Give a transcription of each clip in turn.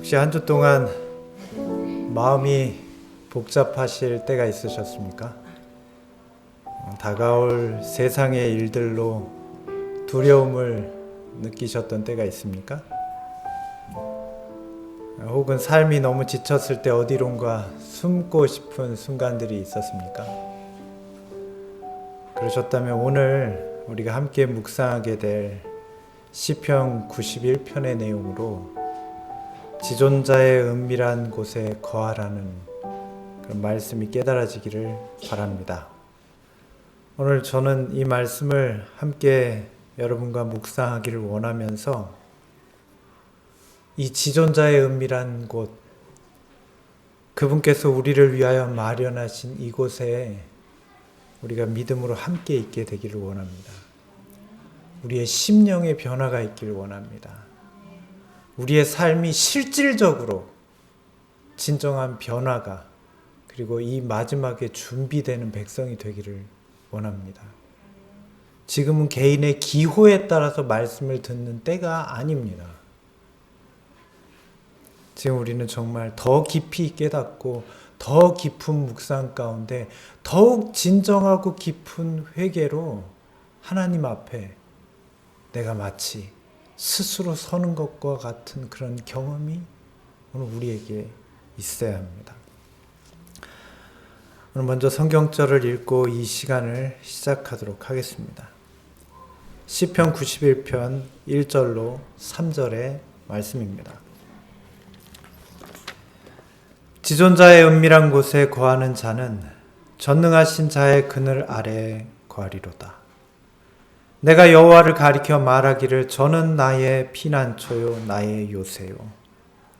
혹시 한 주 동안 마음이 복잡하실 때가 있으셨습니까? 다가올 세상의 일들로 두려움을 느끼셨던 때가 있습니까? 혹은 삶이 너무 지쳤을 때 어디론가 숨고 싶은 순간들이 있었습니까? 그러셨다면 오늘 우리가 함께 묵상하게 될 시편 91편의 내용으로 지존자의 은밀한 곳에 거하라는 그런 말씀이 깨달아지기를 바랍니다. 오늘 저는 이 말씀을 함께 여러분과 묵상하기를 원하면서 이 지존자의 은밀한 곳, 그분께서 우리를 위하여 마련하신 이곳에 우리가 믿음으로 함께 있게 되기를 원합니다. 우리의 심령의 변화가 있기를 원합니다. 우리의 삶이 실질적으로 진정한 변화가 그리고 이 마지막에 준비되는 백성이 되기를 원합니다. 지금은 개인의 기호에 따라서 말씀을 듣는 때가 아닙니다. 지금 우리는 정말 더 깊이 깨닫고 더 깊은 묵상 가운데 더욱 진정하고 깊은 회개로 하나님 앞에 내가 마치 스스로 서는 것과 같은 그런 경험이 오늘 우리에게 있어야 합니다. 오늘 먼저 성경절을 읽고 이 시간을 시작하도록 하겠습니다. 시편 91편 1절로 3절의 말씀입니다. 지존자의 은밀한 곳에 거하는 자는 전능하신 자의 그늘 아래에 거하리로다. 내가 여호와를 가리켜 말하기를 저는 나의 피난처요 나의 요새요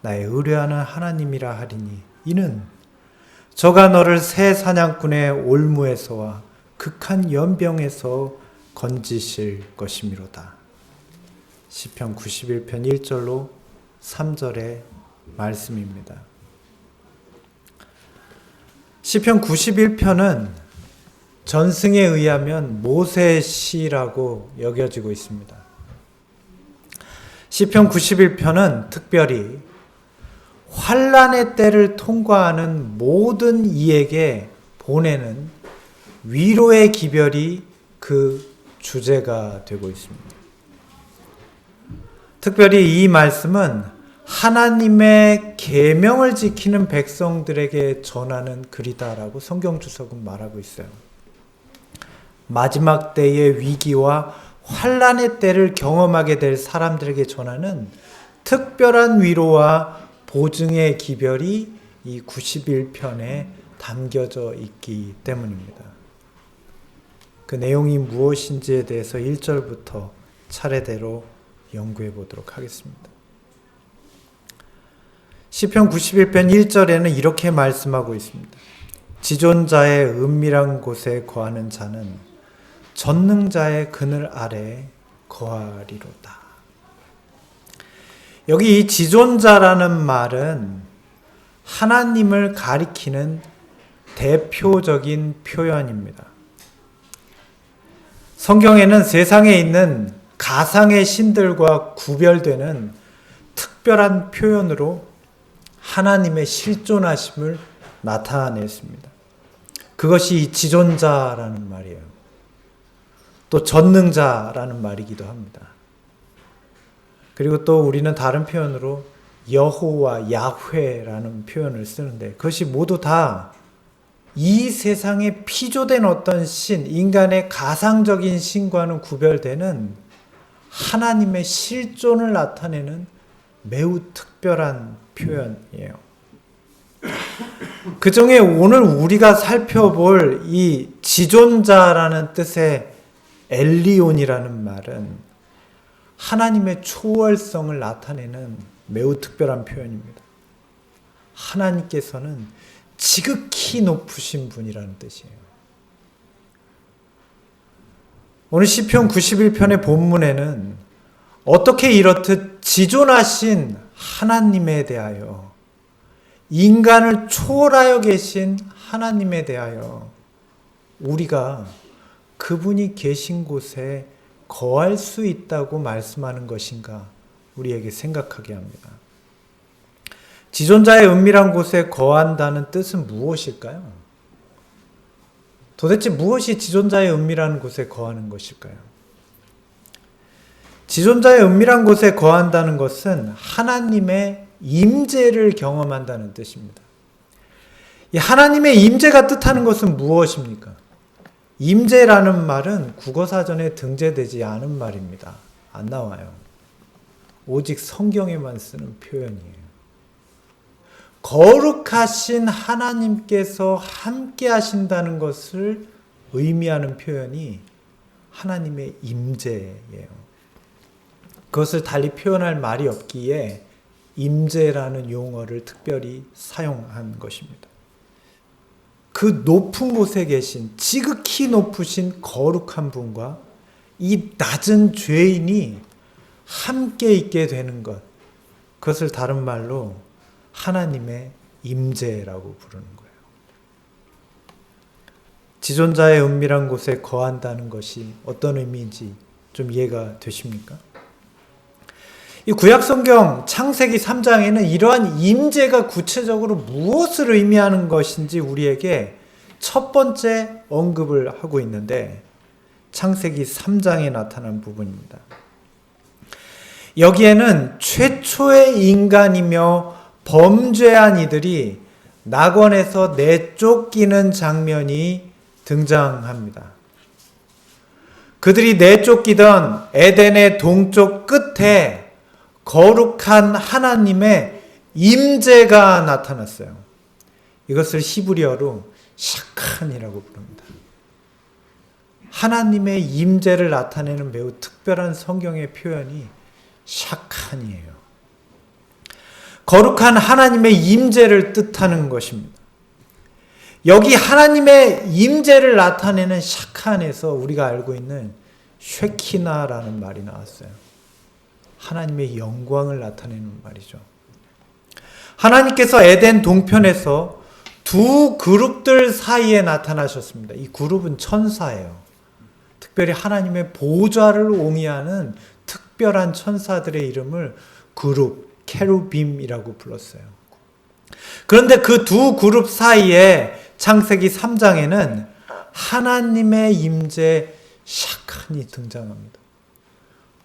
나의 의뢰하는 하나님이라 하리니 이는 저가 너를 새 사냥꾼의 올무에서와 극한 연병에서 건지실 것이미로다. 시편 91편 1절로 3절의 말씀입니다. 시편 91편은 전승에 의하면 모세의 시라고 여겨지고 있습니다. 시편 91편은 특별히 환난의 때를 통과하는 모든 이에게 보내는 위로의 기별이 그 주제가 되고 있습니다. 특별히 이 말씀은 하나님의 계명을 지키는 백성들에게 전하는 글이다라고 성경 주석은 말하고 있어요. 마지막 때의 위기와 환난의 때를 경험하게 될 사람들에게 전하는 특별한 위로와 보증의 기별이 이 91편에 담겨져 있기 때문입니다. 그 내용이 무엇인지에 대해서 1절부터 차례대로 연구해 보도록 하겠습니다. 시편 91편 1절에는 이렇게 말씀하고 있습니다. 지존자의 은밀한 곳에 거하는 자는 전능자의 그늘 아래에 거하리로다. 여기 이 지존자라는 말은 하나님을 가리키는 대표적인 표현입니다. 성경에는 세상에 있는 가상의 신들과 구별되는 특별한 표현으로 하나님의 실존하심을 나타냈습니다. 그것이 이 지존자라는 말이에요. 또 전능자라는 말이기도 합니다. 그리고 또 우리는 다른 표현으로 여호와, 야훼라는 표현을 쓰는데 그것이 모두 다 이 세상에 피조된 어떤 신, 인간의 가상적인 신과는 구별되는 하나님의 실존을 나타내는 매우 특별한 표현이에요. 그 중에 오늘 우리가 살펴볼 이 지존자라는 뜻의 엘리온이라는 말은 하나님의 초월성을 나타내는 매우 특별한 표현입니다. 하나님께서는 지극히 높으신 분이라는 뜻이에요. 오늘 시편 91편의 본문에는 어떻게 이렇듯 지존하신 하나님에 대하여 인간을 초월하여 계신 하나님에 대하여 우리가 그분이 계신 곳에 거할 수 있다고 말씀하는 것인가 우리에게 생각하게 합니다. 지존자의 은밀한 곳에 거한다는 뜻은 무엇일까요? 도대체 무엇이 지존자의 은밀한 곳에 거하는 것일까요? 지존자의 은밀한 곳에 거한다는 것은 하나님의 임재를 경험한다는 뜻입니다. 이 하나님의 임재가 뜻하는 것은 무엇입니까? 임재라는 말은 국어사전에 등재되지 않은 말입니다. 안 나와요. 오직 성경에만 쓰는 표현이에요. 거룩하신 하나님께서 함께 하신다는 것을 의미하는 표현이 하나님의 임재예요. 그것을 달리 표현할 말이 없기에 임재라는 용어를 특별히 사용한 것입니다. 그 높은 곳에 계신 지극히 높으신 거룩한 분과 이 낮은 죄인이 함께 있게 되는 것, 그것을 다른 말로 하나님의 임재라고 부르는 거예요. 지존자의 은밀한 곳에 거한다는 것이 어떤 의미인지 좀 이해가 되십니까? 이 구약성경 창세기 3장에는 이러한 임재가 구체적으로 무엇을 의미하는 것인지 우리에게 첫 번째 언급을 하고 있는데 창세기 3장에 나타난 부분입니다. 여기에는 최초의 인간이며 범죄한 이들이 낙원에서 내쫓기는 장면이 등장합니다. 그들이 내쫓기던 에덴의 동쪽 끝에 거룩한 하나님의 임재가 나타났어요. 이것을 히브리어로 샤칸이라고 부릅니다. 하나님의 임재를 나타내는 매우 특별한 성경의 표현이 샤칸이에요. 거룩한 하나님의 임재를 뜻하는 것입니다. 여기 하나님의 임재를 나타내는 샤칸에서 우리가 알고 있는 쉐키나라는 말이 나왔어요. 하나님의 영광을 나타내는 말이죠. 하나님께서 에덴 동편에서 두 그룹들 사이에 나타나셨습니다. 이 그룹은 천사예요. 특별히 하나님의 보좌를 옹이하는 특별한 천사들의 이름을 그룹, 케루빔이라고 불렀어요. 그런데 그 두 그룹 사이에 창세기 3장에는 하나님의 임재 샤칸이 등장합니다.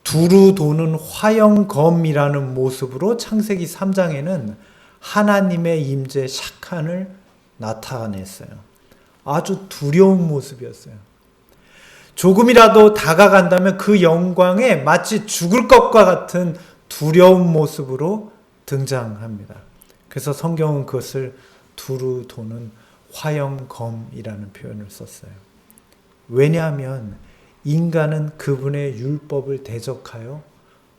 두루 도는 화영검이라는 모습으로 창세기 3장에는 하나님의 임재 샤칸을 나타냈어요. 아주 두려운 모습이었어요. 조금이라도 다가간다면 그 영광에 마치 죽을 것과 같은 두려운 모습으로 등장합니다. 그래서 성경은 그것을 두루 도는 화영검이라는 표현을 썼어요. 왜냐하면 인간은 그분의 율법을 대적하여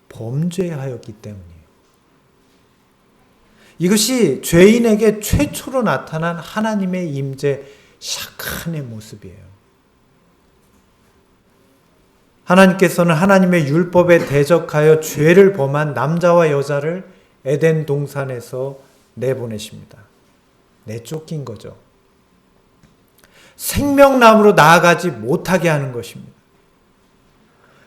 범죄하였기 때문이에요. 이것이 죄인에게 최초로 나타난 하나님의 임재 샤칸의 모습이에요. 하나님께서는 하나님의 율법에 대적하여 죄를 범한 남자와 여자를 에덴 동산에서 내보내십니다. 내쫓긴 거죠. 생명나무로 나아가지 못하게 하는 것입니다.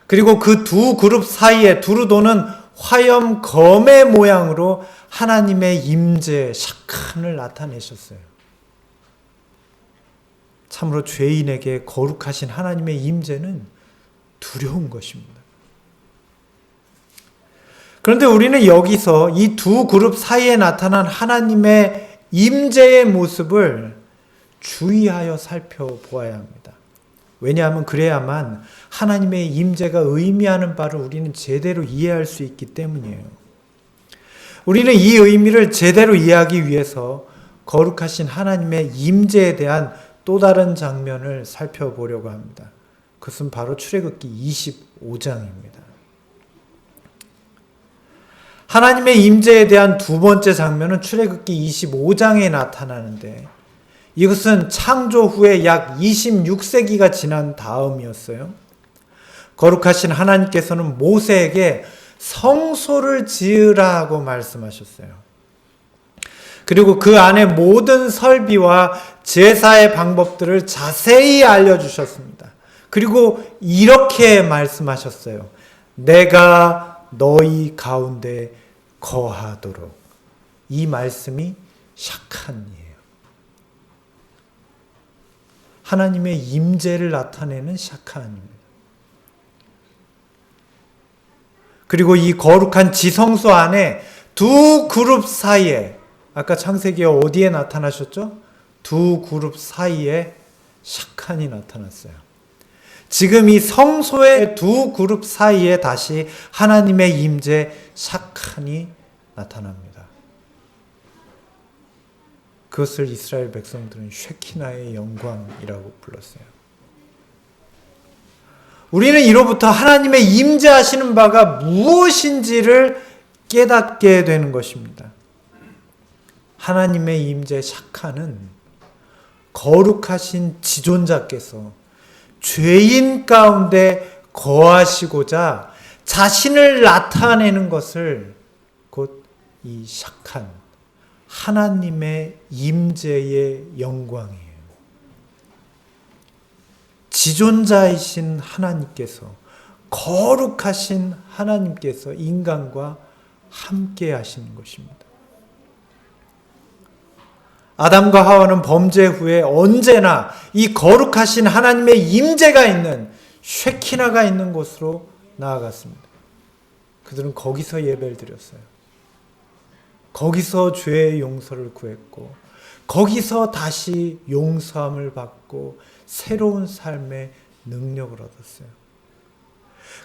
그리고 그 두 그룹 사이에 두루 도는 화염검의 모양으로 하나님의 임재 샤칸을 나타내셨어요. 참으로 죄인에게 거룩하신 하나님의 임재는 두려운 것입니다. 그런데 우리는 여기서 이 두 그룹 사이에 나타난 하나님의 임재의 모습을 주의하여 살펴보아야 합니다. 왜냐하면 그래야만 하나님의 임재가 의미하는 바를 우리는 제대로 이해할 수 있기 때문이에요. 우리는 이 의미를 제대로 이해하기 위해서 거룩하신 하나님의 임재에 대한 또 다른 장면을 살펴보려고 합니다. 그것은 바로 출애굽기 25장입니다. 하나님의 임재에 대한 두 번째 장면은 출애굽기 25장에 나타나는데 이것은 창조 후에 약 26세기가 지난 다음이었어요. 거룩하신 하나님께서는 모세에게 성소를 지으라고 말씀하셨어요. 그리고 그 안에 모든 설비와 제사의 방법들을 자세히 알려주셨습니다. 그리고 이렇게 말씀하셨어요. 내가 너희 가운데 거하도록. 이 말씀이 샤칸이에요. 하나님의 임재를 나타내는 샤칸입니다. 그리고 이 거룩한 지성소 안에 두 그룹 사이에, 아까 창세기 어디에 나타나셨죠? 두 그룹 사이에 샤칸이 나타났어요. 지금 이 성소의 두 그룹 사이에 다시 하나님의 임재 샤칸이 나타납니다. 그것을 이스라엘 백성들은 쉐키나의 영광이라고 불렀어요. 우리는 이로부터 하나님의 임재하시는 바가 무엇인지를 깨닫게 되는 것입니다. 하나님의 임재 샤칸은 거룩하신 지존자께서 죄인 가운데 거하시고자 자신을 나타내는 것을 곧 이 샤칸, 하나님의 임재의 영광이에요. 지존자이신 하나님께서, 거룩하신 하나님께서 인간과 함께 하시는 것입니다. 아담과 하와는 범죄 후에 언제나 이 거룩하신 하나님의 임재가 있는 쉐키나가 있는 곳으로 나아갔습니다. 그들은 거기서 예배를 드렸어요. 거기서 죄의 용서를 구했고, 거기서 다시 용서함을 받고 새로운 삶의 능력을 얻었어요.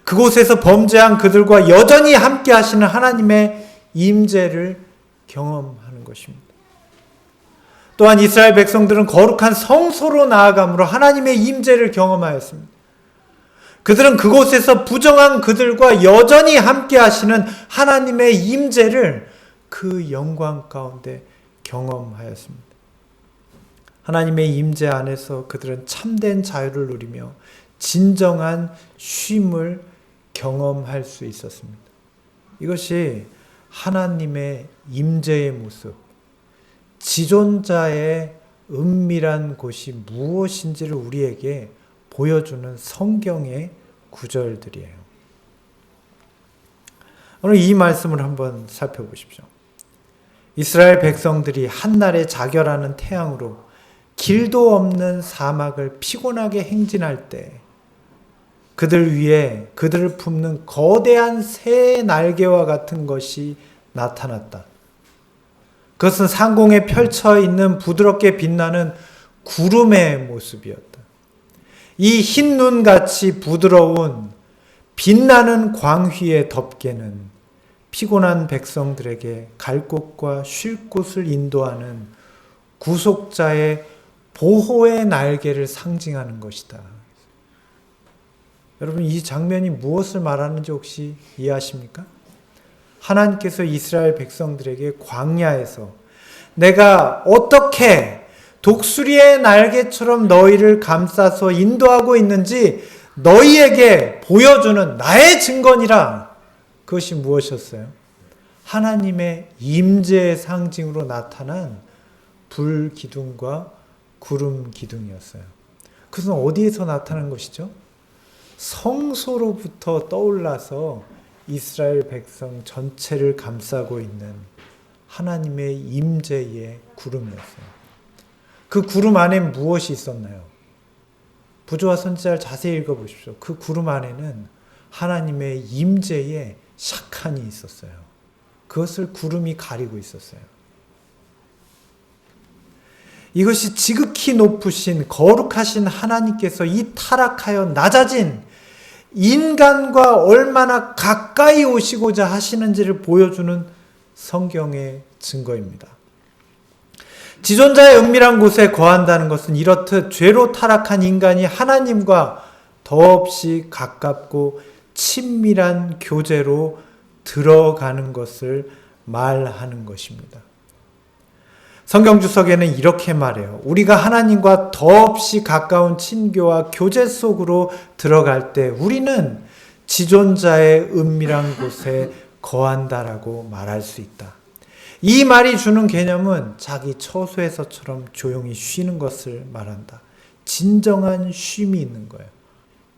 그곳에서 범죄한 그들과 여전히 함께 하시는 하나님의 임재를 경험하는 것입니다. 또한 이스라엘 백성들은 거룩한 성소로 나아감으로 하나님의 임재를 경험하였습니다. 그들은 그곳에서 부정한 그들과 여전히 함께 하시는 하나님의 임재를 그 영광 가운데 경험하였습니다. 하나님의 임재 안에서 그들은 참된 자유를 누리며 진정한 쉼을 경험할 수 있었습니다. 이것이 하나님의 임재의 모습, 지존자의 은밀한 곳이 무엇인지를 우리에게 보여주는 성경의 구절들이에요. 오늘 이 말씀을 한번 살펴보십시오. 이스라엘 백성들이 한날에 자결하는 태양으로 길도 없는 사막을 피곤하게 행진할 때 그들 위에 그들을 품는 거대한 새의 날개와 같은 것이 나타났다. 그것은 상공에 펼쳐 있는 부드럽게 빛나는 구름의 모습이었다. 이 흰 눈같이 부드러운 빛나는 광휘의 덮개는 피곤한 백성들에게 갈 곳과 쉴 곳을 인도하는 구속자의 보호의 날개를 상징하는 것이다. 여러분, 이 장면이 무엇을 말하는지 혹시 이해하십니까? 하나님께서 이스라엘 백성들에게 광야에서 내가 어떻게 독수리의 날개처럼 너희를 감싸서 인도하고 있는지 너희에게 보여주는 나의 증거니라. 그것이 무엇이었어요? 하나님의 임재의 상징으로 나타난 불 기둥과 구름 기둥이었어요. 그것은 어디에서 나타난 것이죠? 성소로부터 떠올라서 이스라엘 백성 전체를 감싸고 있는 하나님의 임재의 구름이었어요. 그 구름 안에 무엇이 있었나요? 부조와 선지자를 자세히 읽어보십시오. 그 구름 안에는 하나님의 임재의 샤칸이 있었어요. 그것을 구름이 가리고 있었어요. 이것이 지극히 높으신 거룩하신 하나님께서 이 타락하여 낮아진 인간과 얼마나 가까이 오시고자 하시는지를 보여주는 성경의 증거입니다. 지존자의 은밀한 곳에 거한다는 것은 이렇듯 죄로 타락한 인간이 하나님과 더없이 가깝고 친밀한 교제로 들어가는 것을 말하는 것입니다. 성경 주석에는 이렇게 말해요. 우리가 하나님과 더없이 가까운 친교와 교제 속으로 들어갈 때 우리는 지존자의 은밀한 곳에 거한다라고 말할 수 있다. 이 말이 주는 개념은 자기 처소에서처럼 조용히 쉬는 것을 말한다. 진정한 쉼이 있는 거예요.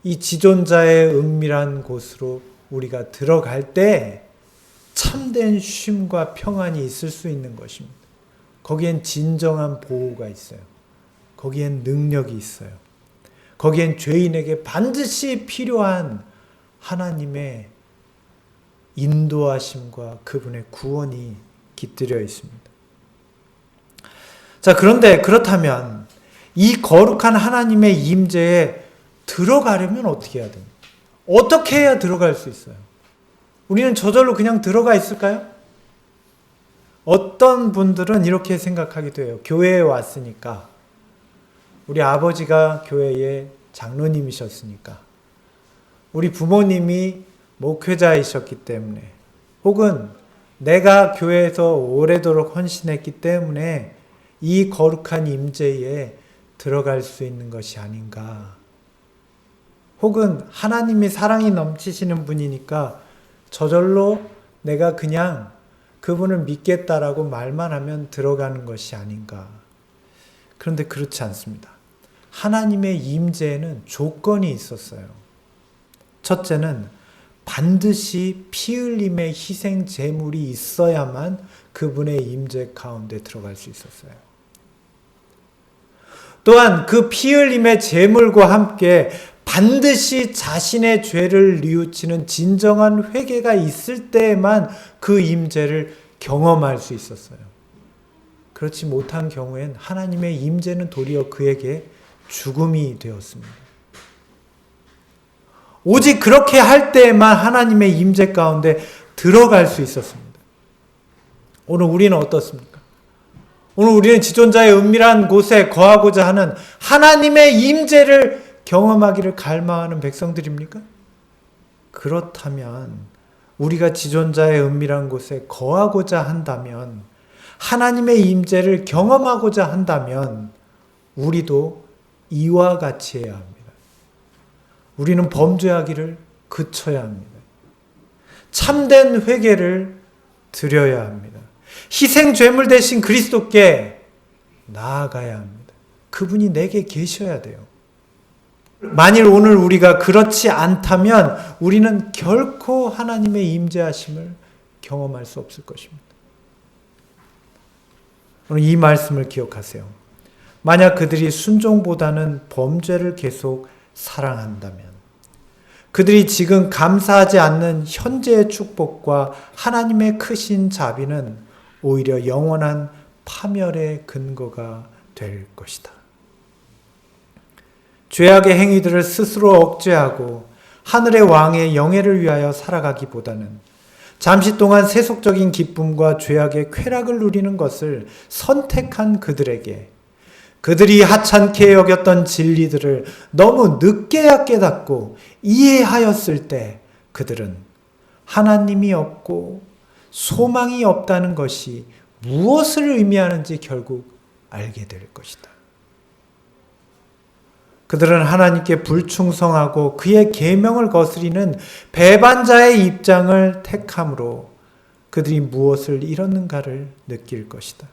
이 지존자의 은밀한 곳으로 우리가 들어갈 때 참된 쉼과 평안이 있을 수 있는 것입니다. 거기엔 진정한 보호가 있어요. 거기엔 능력이 있어요. 거기엔 죄인에게 반드시 필요한 하나님의 인도하심과 그분의 구원이 깃들여 있습니다. 자, 그런데 그렇다면 이 거룩한 하나님의 임재에 들어가려면 어떻게 해야 됩니까? 어떻게 해야 들어갈 수 있어요? 우리는 저절로 그냥 들어가 있을까요? 어떤 분들은 이렇게 생각하기도 해요. 교회에 왔으니까, 우리 아버지가 교회의 장로님이셨으니까, 우리 부모님이 목회자이셨기 때문에, 혹은 내가 교회에서 오래도록 헌신했기 때문에 이 거룩한 임재에 들어갈 수 있는 것이 아닌가. 혹은 하나님이 사랑이 넘치시는 분이니까 저절로 내가 그냥 그분을 믿겠다라고 말만 하면 들어가는 것이 아닌가. 그런데 그렇지 않습니다. 하나님의 임재에는 조건이 있었어요. 첫째는 반드시 피 흘림의 희생 제물이 있어야만 그분의 임재 가운데 들어갈 수 있었어요. 또한 그 피 흘림의 제물과 함께 반드시 자신의 죄를 뉘우치는 진정한 회개가 있을 때에만 그 임재를 경험할 수 있었어요. 그렇지 못한 경우엔 하나님의 임재는 도리어 그에게 죽음이 되었습니다. 오직 그렇게 할 때에만 하나님의 임재 가운데 들어갈 수 있었습니다. 오늘 우리는 어떻습니까? 오늘 우리는 지존자의 은밀한 곳에 거하고자 하는 하나님의 임재를 경험하기를 갈망하는 백성들입니까? 그렇다면 우리가 지존자의 은밀한 곳에 거하고자 한다면, 하나님의 임재를 경험하고자 한다면 우리도 이와 같이 해야 합니다. 우리는 범죄하기를 그쳐야 합니다. 참된 회개를 드려야 합니다. 희생 제물 대신 그리스도께 나아가야 합니다. 그분이 내게 계셔야 돼요. 만일 오늘 우리가 그렇지 않다면 우리는 결코 하나님의 임재하심을 경험할 수 없을 것입니다. 오늘 이 말씀을 기억하세요. 만약 그들이 순종보다는 범죄를 계속 사랑한다면, 그들이 지금 감사하지 않는 현재의 축복과 하나님의 크신 자비는 오히려 영원한 파멸의 근거가 될 것이다. 죄악의 행위들을 스스로 억제하고 하늘의 왕의 영예를 위하여 살아가기보다는 잠시 동안 세속적인 기쁨과 죄악의 쾌락을 누리는 것을 선택한 그들에게, 그들이 하찮게 여겼던 진리들을 너무 늦게야 깨닫고 이해하였을 때 그들은 하나님이 없고 소망이 없다는 것이 무엇을 의미하는지 결국 알게 될 것이다. 그들은 하나님께 불충성하고 그의 계명을 거스리는 배반자의 입장을 택함으로 그들이 무엇을 잃었는가를 느낄 것이다.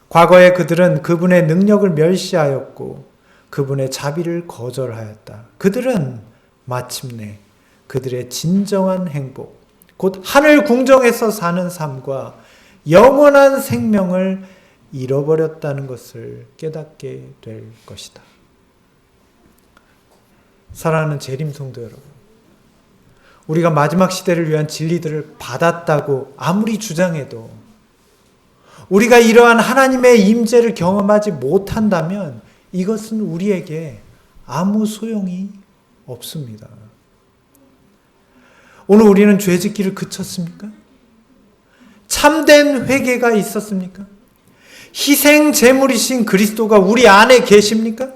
과거에 그들은 그분의 능력을 멸시하였고 그분의 자비를 거절하였다. 그들은 마침내 그들의 진정한 행복, 곧 하늘 궁정에서 사는 삶과 영원한 생명을 잃어버렸다는 것을 깨닫게 될 것이다. 사랑하는 재림성도 여러분, 우리가 마지막 시대를 위한 진리들을 받았다고 아무리 주장해도 우리가 이러한 하나님의 임재를 경험하지 못한다면 이것은 우리에게 아무 소용이 없습니다. 오늘 우리는 죄짓기를 그쳤습니까? 참된 회개가 있었습니까? 희생 제물이신 그리스도가 우리 안에 계십니까?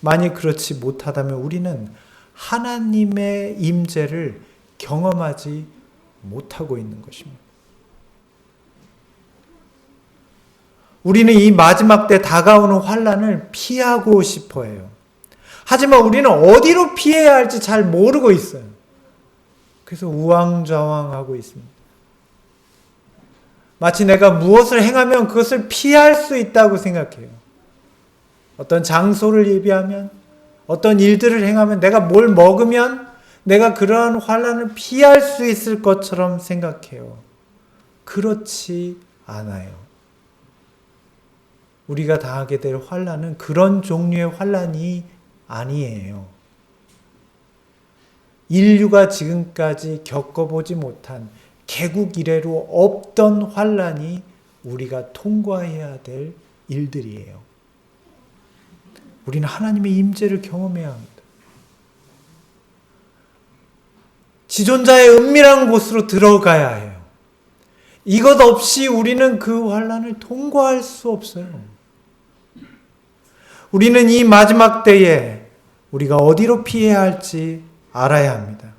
만일 그렇지 못하다면 우리는 하나님의 임재를 경험하지 못하고 있는 것입니다. 우리는 이 마지막 때 다가오는 환난을 피하고 싶어 해요. 하지만 우리는 어디로 피해야 할지 잘 모르고 있어요. 그래서 우왕좌왕하고 있습니다. 마치 내가 무엇을 행하면 그것을 피할 수 있다고 생각해요. 어떤 장소를 예비하면, 어떤 일들을 행하면, 내가 뭘 먹으면 내가 그러한 환난을 피할 수 있을 것처럼 생각해요. 그렇지 않아요. 우리가 당하게 될 환난은 그런 종류의 환난이 아니에요. 인류가 지금까지 겪어보지 못한 개국 이래로 없던 환난이 우리가 통과해야 될 일들이에요. 우리는 하나님의 임재를 경험해야 합니다. 지존자의 은밀한 곳으로 들어가야 해요. 이것 없이 우리는 그 환난을 통과할 수 없어요. 우리는 이 마지막 때에 우리가 어디로 피해야 할지 알아야 합니다.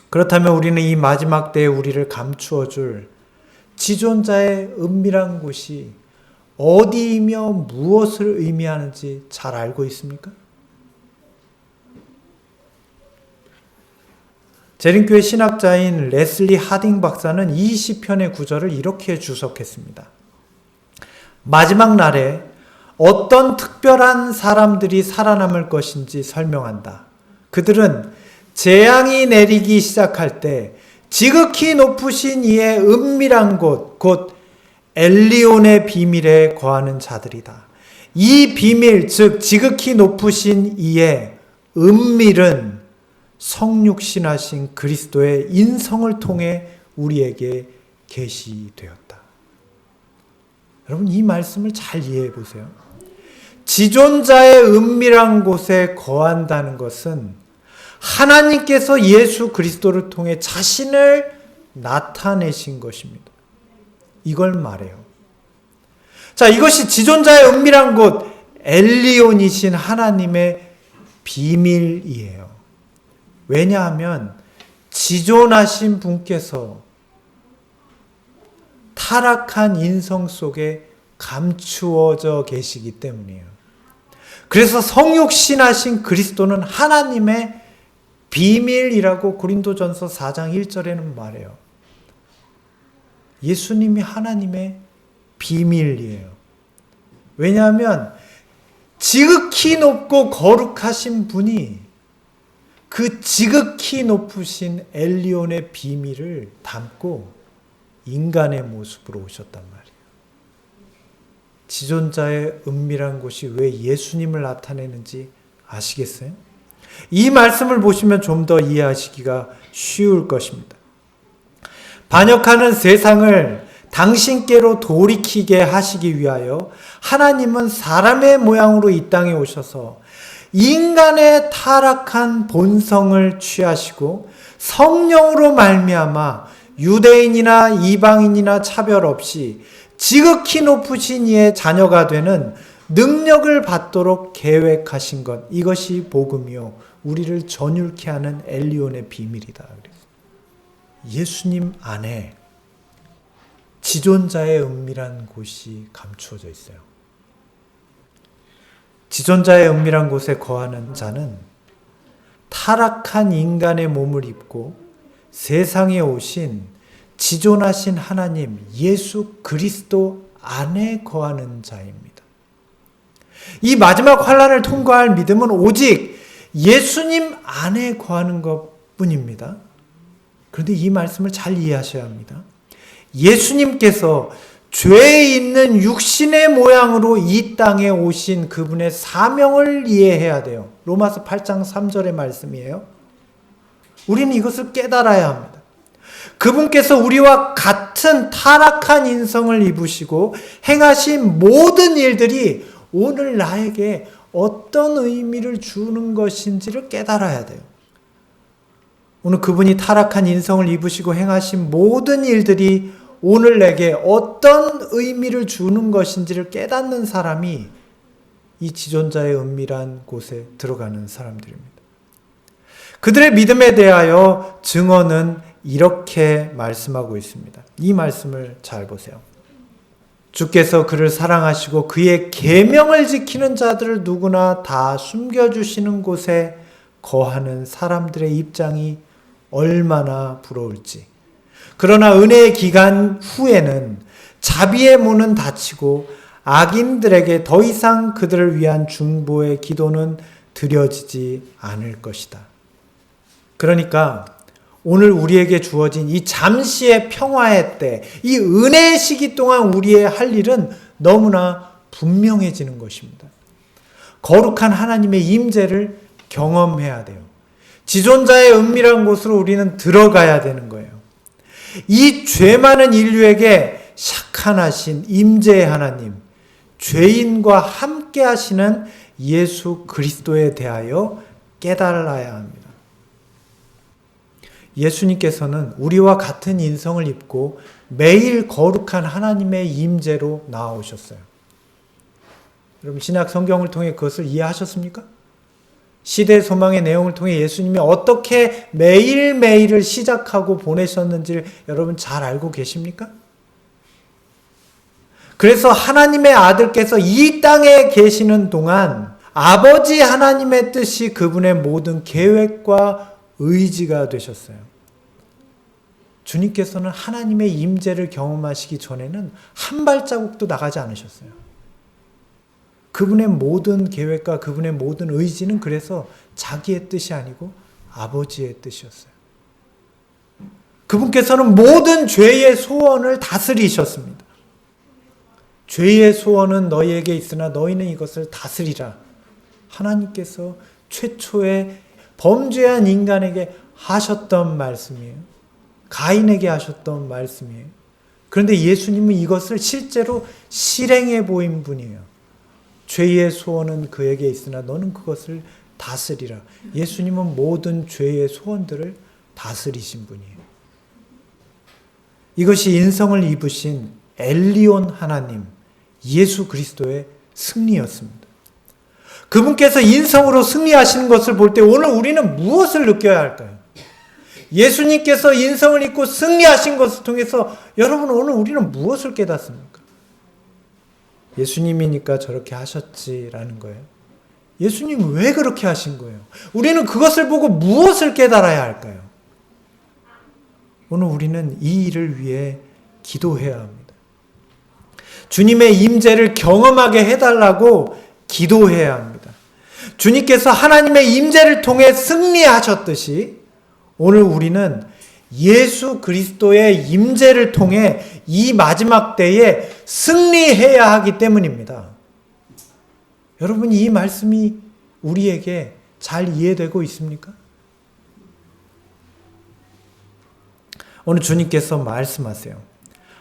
그렇다면 우리는 이 마지막 때에 우리를 감추어 줄 지존자의 은밀한 곳이 어디이며 무엇을 의미하는지 잘 알고 있습니까? 재림교회 신학자인 레슬리 하딩 박사는 이 시편의 구절을 이렇게 주석했습니다. 마지막 날에 어떤 특별한 사람들이 살아남을 것인지 설명한다. 그들은 재앙이 내리기 시작할 때 지극히 높으신 이의 은밀한 곳, 곧 엘리온의 비밀에 거하는 자들이다. 이 비밀, 즉 지극히 높으신 이의 은밀은 성육신하신 그리스도의 인성을 통해 우리에게 계시되었다. 여러분, 이 말씀을 잘 이해해 보세요. 지존자의 은밀한 곳에 거한다는 것은 하나님께서 예수 그리스도를 통해 자신을 나타내신 것입니다. 이걸 말해요. 자, 이것이 지존자의 은밀한 곳, 엘리온이신 하나님의 비밀이에요. 왜냐하면 지존하신 분께서 타락한 인성 속에 감추어져 계시기 때문이에요. 그래서 성육신하신 그리스도는 하나님의 비밀이라고 고린도전서 4장 1절에는 말해요. 예수님이 하나님의 비밀이에요. 왜냐하면 지극히 높고 거룩하신 분이 그 지극히 높으신 엘리온의 비밀을 담고 인간의 모습으로 오셨단 말이에요. 지존자의 은밀한 곳이 왜 예수님을 나타내는지 아시겠어요? 이 말씀을 보시면 좀 더 이해하시기가 쉬울 것입니다. 반역하는 세상을 당신께로 돌이키게 하시기 위하여 하나님은 사람의 모양으로 이 땅에 오셔서 인간의 타락한 본성을 취하시고 성령으로 말미암아 유대인이나 이방인이나 차별 없이 지극히 높으신 이의 자녀가 되는 능력을 받도록 계획하신 것, 이것이 복음이요 우리를 전율케 하는 엘리온의 비밀이다. 예수님 안에 지존자의 은밀한 곳이 감추어져 있어요. 지존자의 은밀한 곳에 거하는 자는 타락한 인간의 몸을 입고 세상에 오신 지존하신 하나님 예수 그리스도 안에 거하는 자입니다. 이 마지막 환난을 통과할 믿음은 오직 예수님 안에 거하는 것뿐입니다. 그런데 이 말씀을 잘 이해하셔야 합니다. 예수님께서 죄에 있는 육신의 모양으로 이 땅에 오신 그분의 사명을 이해해야 돼요. 로마서 8장 3절의 말씀이에요. 우리는 이것을 깨달아야 합니다. 그분께서 우리와 같은 타락한 인성을 입으시고 행하신 모든 일들이 오늘 나에게 어떤 의미를 주는 것인지를 깨달아야 돼요. 오늘 그분이 타락한 인성을 입으시고 행하신 모든 일들이 오늘 내게 어떤 의미를 주는 것인지를 깨닫는 사람이 이 지존자의 은밀한 곳에 들어가는 사람들입니다. 그들의 믿음에 대하여 증언은 이렇게 말씀하고 있습니다. 이 말씀을 잘 보세요. 주께서 그를 사랑하시고 그의 계명을 지키는 자들을 누구나 다 숨겨주시는 곳에 거하는 사람들의 입장이 얼마나 부러울지. 그러나 은혜의 기간 후에는 자비의 문은 닫히고 악인들에게 더 이상 그들을 위한 중보의 기도는 드려지지 않을 것이다. 그러니까 오늘 우리에게 주어진 이 잠시의 평화의 때, 이 은혜의 시기 동안 우리의 할 일은 너무나 분명해지는 것입니다. 거룩한 하나님의 임재를 경험해야 돼요. 지존자의 은밀한 곳으로 우리는 들어가야 되는 거예요. 이 죄 많은 인류에게 샥한하신 임재의 하나님, 죄인과 함께 하시는 예수 그리스도에 대하여 깨달아야 합니다. 예수님께서는 우리와 같은 인성을 입고 매일 거룩한 하나님의 임재로 나아오셨어요. 여러분 신약 성경을 통해 그것을 이해하셨습니까? 시대 소망의 내용을 통해 예수님이 어떻게 매일매일을 시작하고 보내셨는지를 여러분 잘 알고 계십니까? 그래서 하나님의 아들께서 이 땅에 계시는 동안 아버지 하나님의 뜻이 그분의 모든 계획과 의지가 되셨어요. 주님께서는 하나님의 임재를 경험하시기 전에는 한 발자국도 나가지 않으셨어요. 그분의 모든 계획과 그분의 모든 의지는 그래서 자기의 뜻이 아니고 아버지의 뜻이었어요. 그분께서는 모든 죄의 소원을 다스리셨습니다. 죄의 소원은 너희에게 있으나 너희는 이것을 다스리라. 하나님께서 최초의 범죄한 인간에게 하셨던 말씀이에요. 가인에게 하셨던 말씀이에요. 그런데 예수님은 이것을 실제로 실행해 보인 분이에요. 죄의 소원은 그에게 있으나 너는 그것을 다스리라. 예수님은 모든 죄의 소원들을 다스리신 분이에요. 이것이 인성을 입으신 엘리온 하나님, 예수 그리스도의 승리였습니다. 그분께서 인성으로 승리하시는 것을 볼 때 오늘 우리는 무엇을 느껴야 할까요? 예수님께서 인성을 입고 승리하신 것을 통해서 여러분 오늘 우리는 무엇을 깨닫습니까? 예수님이니까 저렇게 하셨지라는 거예요. 예수님 왜 그렇게 하신 거예요? 우리는 그것을 보고 무엇을 깨달아야 할까요? 오늘 우리는 이 일을 위해 기도해야 합니다. 주님의 임재를 경험하게 해달라고 기도해야 합니다. 주님께서 하나님의 임재를 통해 승리하셨듯이 오늘 우리는 예수 그리스도의 임재를 통해 이 마지막 때에 승리해야 하기 때문입니다. 여러분 이 말씀이 우리에게 잘 이해되고 있습니까? 오늘 주님께서 말씀하세요.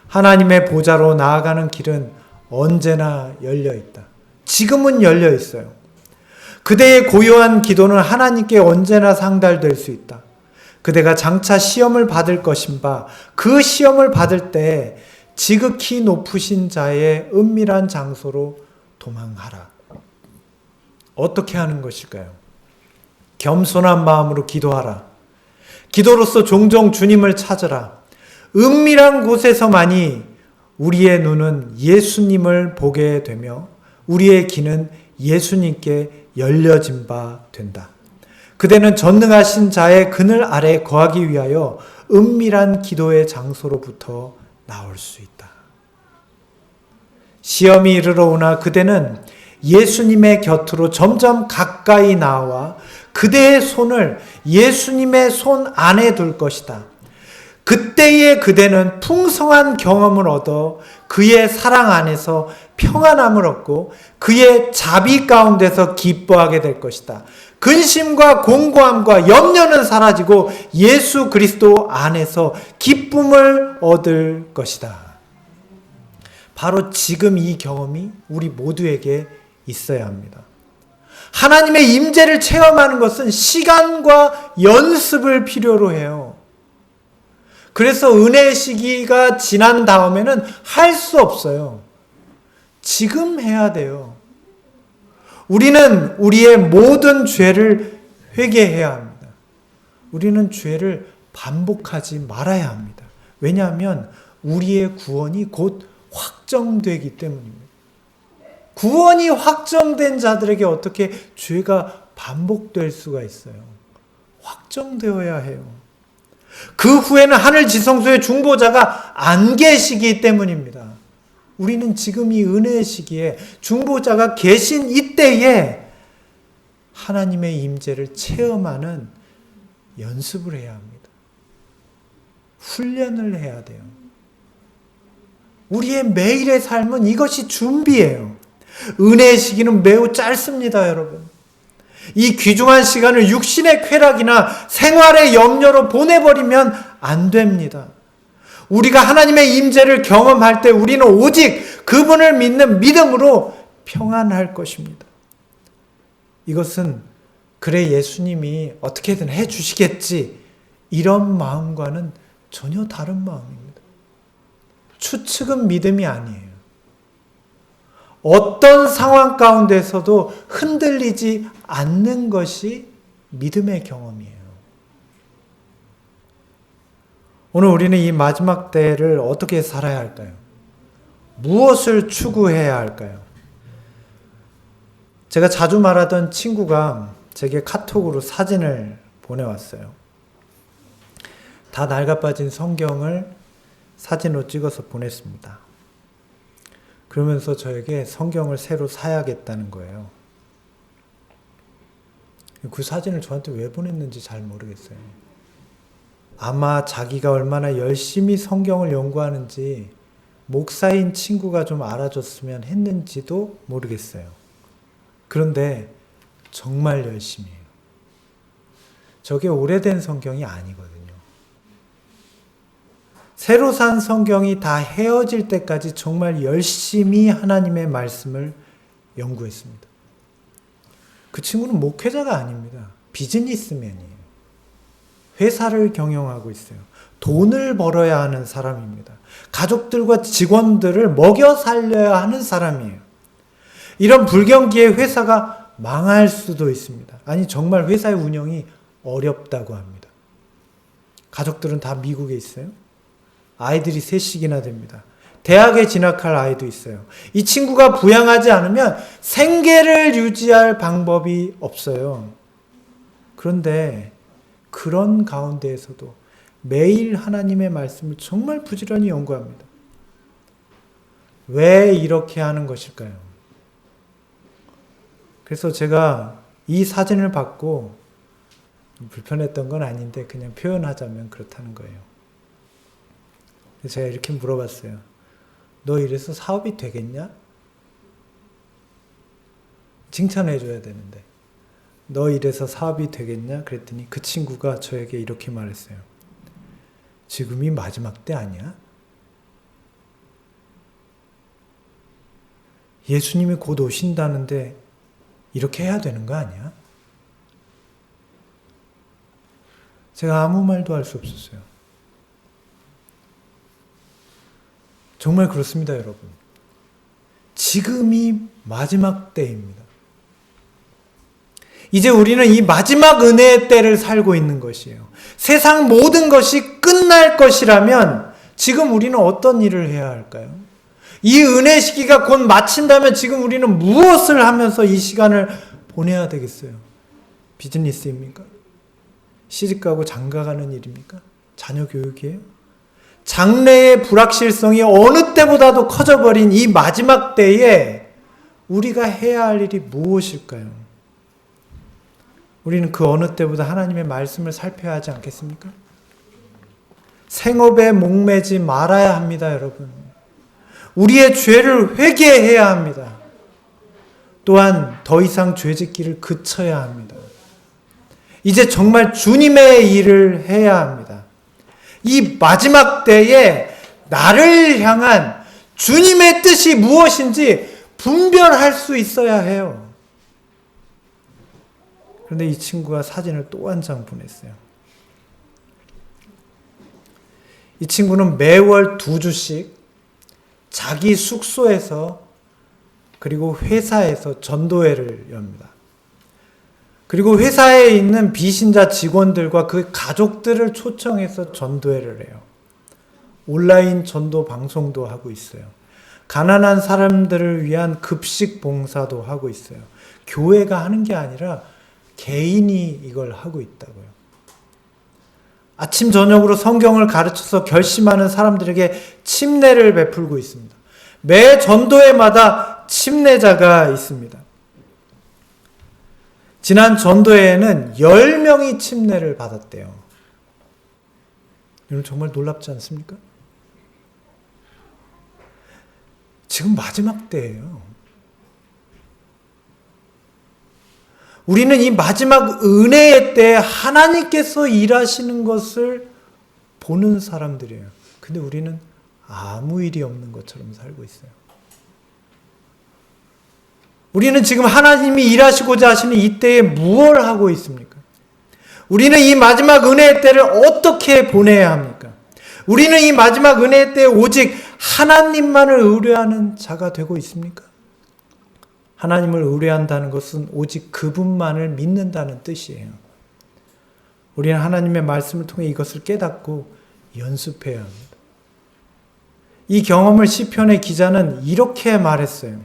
하나님의 보좌로 나아가는 길은 언제나 열려 있다. 지금은 열려 있어요. 그대의 고요한 기도는 하나님께 언제나 상달될 수 있다. 그대가 장차 시험을 받을 것인 바 그 시험을 받을 때 지극히 높으신 자의 은밀한 장소로 도망하라. 어떻게 하는 것일까요? 겸손한 마음으로 기도하라. 기도로서 종종 주님을 찾으라. 은밀한 곳에서만이 우리의 눈은 예수님을 보게 되며 우리의 귀는 예수님께 열려진 바 된다. 그대는 전능하신 자의 그늘 아래 거하기 위하여 은밀한 기도의 장소로부터 나올 수 있다. 시험이 이르러 오나 그대는 예수님의 곁으로 점점 가까이 나와 그대의 손을 예수님의 손 안에 둘 것이다. 그때의 그대는 풍성한 경험을 얻어 그의 사랑 안에서 평안함을 얻고 그의 자비 가운데서 기뻐하게 될 것이다. 근심과 공고함과 염려는 사라지고 예수 그리스도 안에서 기쁨을 얻을 것이다. 바로 지금 이 경험이 우리 모두에게 있어야 합니다. 하나님의 임재를 체험하는 것은 시간과 연습을 필요로 해요. 그래서 은혜의 시기가 지난 다음에는 할 수 없어요. 지금 해야 돼요. 우리는 우리의 모든 죄를 회개해야 합니다. 우리는 죄를 반복하지 말아야 합니다. 왜냐하면 우리의 구원이 곧 확정되기 때문입니다. 구원이 확정된 자들에게 어떻게 죄가 반복될 수가 있어요? 확정되어야 해요. 그 후에는 하늘 지성소의 중보자가 안 계시기 때문입니다. 우리는 지금 이 은혜의 시기에 중보자가 계신 이때에 하나님의 임재를 체험하는 연습을 해야 합니다. 훈련을 해야 돼요. 우리의 매일의 삶은 이것이 준비예요. 은혜의 시기는 매우 짧습니다, 여러분. 이 귀중한 시간을 육신의 쾌락이나 생활의 염려로 보내버리면 안 됩니다. 우리가 하나님의 임재를 경험할 때 우리는 오직 그분을 믿는 믿음으로 평안할 것입니다. 이것은 그래 예수님이 어떻게든 해주시겠지 이런 마음과는 전혀 다른 마음입니다. 추측은 믿음이 아니에요. 어떤 상황 가운데서도 흔들리지 않는 것이 믿음의 경험이에요. 오늘 우리는 이 마지막 때를 어떻게 살아야 할까요? 무엇을 추구해야 할까요? 제가 자주 말하던 친구가 제게 카톡으로 사진을 보내왔어요. 다 낡아빠진 성경을 사진으로 찍어서 보냈습니다. 그러면서 저에게 성경을 새로 사야겠다는 거예요. 그 사진을 저한테 왜 보냈는지 잘 모르겠어요. 아마 자기가 얼마나 열심히 성경을 연구하는지 목사인 친구가 좀 알아줬으면 했는지도 모르겠어요. 그런데 정말 열심히 해요. 저게 오래된 성경이 아니거든요. 새로 산 성경이 다 헤어질 때까지 정말 열심히 하나님의 말씀을 연구했습니다. 그 친구는 목회자가 아닙니다. 비즈니스맨이에요. 회사를 경영하고 있어요. 돈을 벌어야 하는 사람입니다. 가족들과 직원들을 먹여 살려야 하는 사람이에요. 이런 불경기에 회사가 망할 수도 있습니다. 아니 정말 회사의 운영이 어렵다고 합니다. 가족들은 다 미국에 있어요. 아이들이 셋씩이나 됩니다. 대학에 진학할 아이도 있어요. 이 친구가 부양하지 않으면 생계를 유지할 방법이 없어요. 그런데 그런 가운데에서도 매일 하나님의 말씀을 정말 부지런히 연구합니다. 왜 이렇게 하는 것일까요? 그래서 제가 이 사진을 받고 불편했던 건 아닌데 그냥 표현하자면 그렇다는 거예요. 그래서 제가 이렇게 물어봤어요. 너 이래서 사업이 되겠냐? 칭찬해 줘야 되는데. 너 이래서 사업이 되겠냐? 그랬더니 그 친구가 저에게 이렇게 말했어요. 지금이 마지막 때 아니야? 예수님이 곧 오신다는데 이렇게 해야 되는 거 아니야? 제가 아무 말도 할 수 없었어요. 정말 그렇습니다, 여러분. 지금이 마지막 때입니다. 이제 우리는 이 마지막 은혜의 때를 살고 있는 것이에요. 세상 모든 것이 끝날 것이라면 지금 우리는 어떤 일을 해야 할까요? 이 은혜 시기가 곧 마친다면 지금 우리는 무엇을 하면서 이 시간을 보내야 되겠어요? 비즈니스입니까? 시집가고 장가가는 일입니까? 자녀 교육이에요? 장래의 불확실성이 어느 때보다도 커져버린 이 마지막 때에 우리가 해야 할 일이 무엇일까요? 우리는 그 어느 때보다 하나님의 말씀을 살펴야 하지 않겠습니까? 생업에 목매지 말아야 합니다, 여러분. 우리의 죄를 회개해야 합니다. 또한 더 이상 죄짓기를 그쳐야 합니다. 이제 정말 주님의 일을 해야 합니다. 이 마지막 때에 나를 향한 주님의 뜻이 무엇인지 분별할 수 있어야 해요. 그런데 이 친구가 사진을 또 한 장 보냈어요. 이 친구는 매월 2주씩 자기 숙소에서 그리고 회사에서 전도회를 엽니다. 그리고 회사에 있는 비신자 직원들과 그 가족들을 초청해서 전도회를 해요. 온라인 전도 방송도 하고 있어요. 가난한 사람들을 위한 급식 봉사도 하고 있어요. 교회가 하는 게 아니라 개인이 이걸 하고 있다고요. 아침 저녁으로 성경을 가르쳐서 결심하는 사람들에게 침례를 베풀고 있습니다. 매 전도회마다 침례자가 있습니다. 지난 전도회에는 10명이 침례를 받았대요. 이건 정말 놀랍지 않습니까? 지금 마지막 때예요. 우리는 이 마지막 은혜의 때에 하나님께서 일하시는 것을 보는 사람들이에요. 근데 우리는 아무 일이 없는 것처럼 살고 있어요. 우리는 지금 하나님이 일하시고자 하시는 이 때에 무엇을 하고 있습니까? 우리는 이 마지막 은혜의 때를 어떻게 보내야 합니까? 우리는 이 마지막 은혜의 때에 오직 하나님만을 의뢰하는 자가 되고 있습니까? 하나님을 의뢰한다는 것은 오직 그분만을 믿는다는 뜻이에요. 우리는 하나님의 말씀을 통해 이것을 깨닫고 연습해야 합니다. 이 경험을 시편의 기자는 이렇게 말했어요.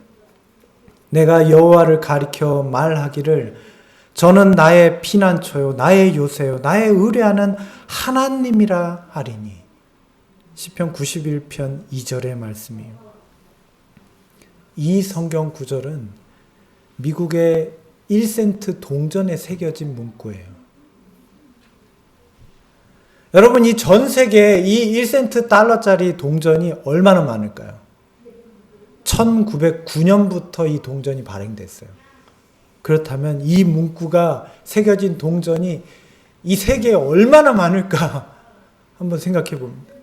내가 여호와를 가리켜 말하기를 저는 나의 피난처요 나의 요새요 나의 의뢰하는 하나님이라 하리니. 시편 91편 2절의 말씀이에요. 이 성경 구절은 미국의 1센트 동전에 새겨진 문구예요. 여러분, 이 전 세계에 이 1센트 달러짜리 동전이 얼마나 많을까요? 1909년부터 이 동전이 발행됐어요. 그렇다면 이 문구가 새겨진 동전이 이 세계에 얼마나 많을까 한번 생각해 봅니다.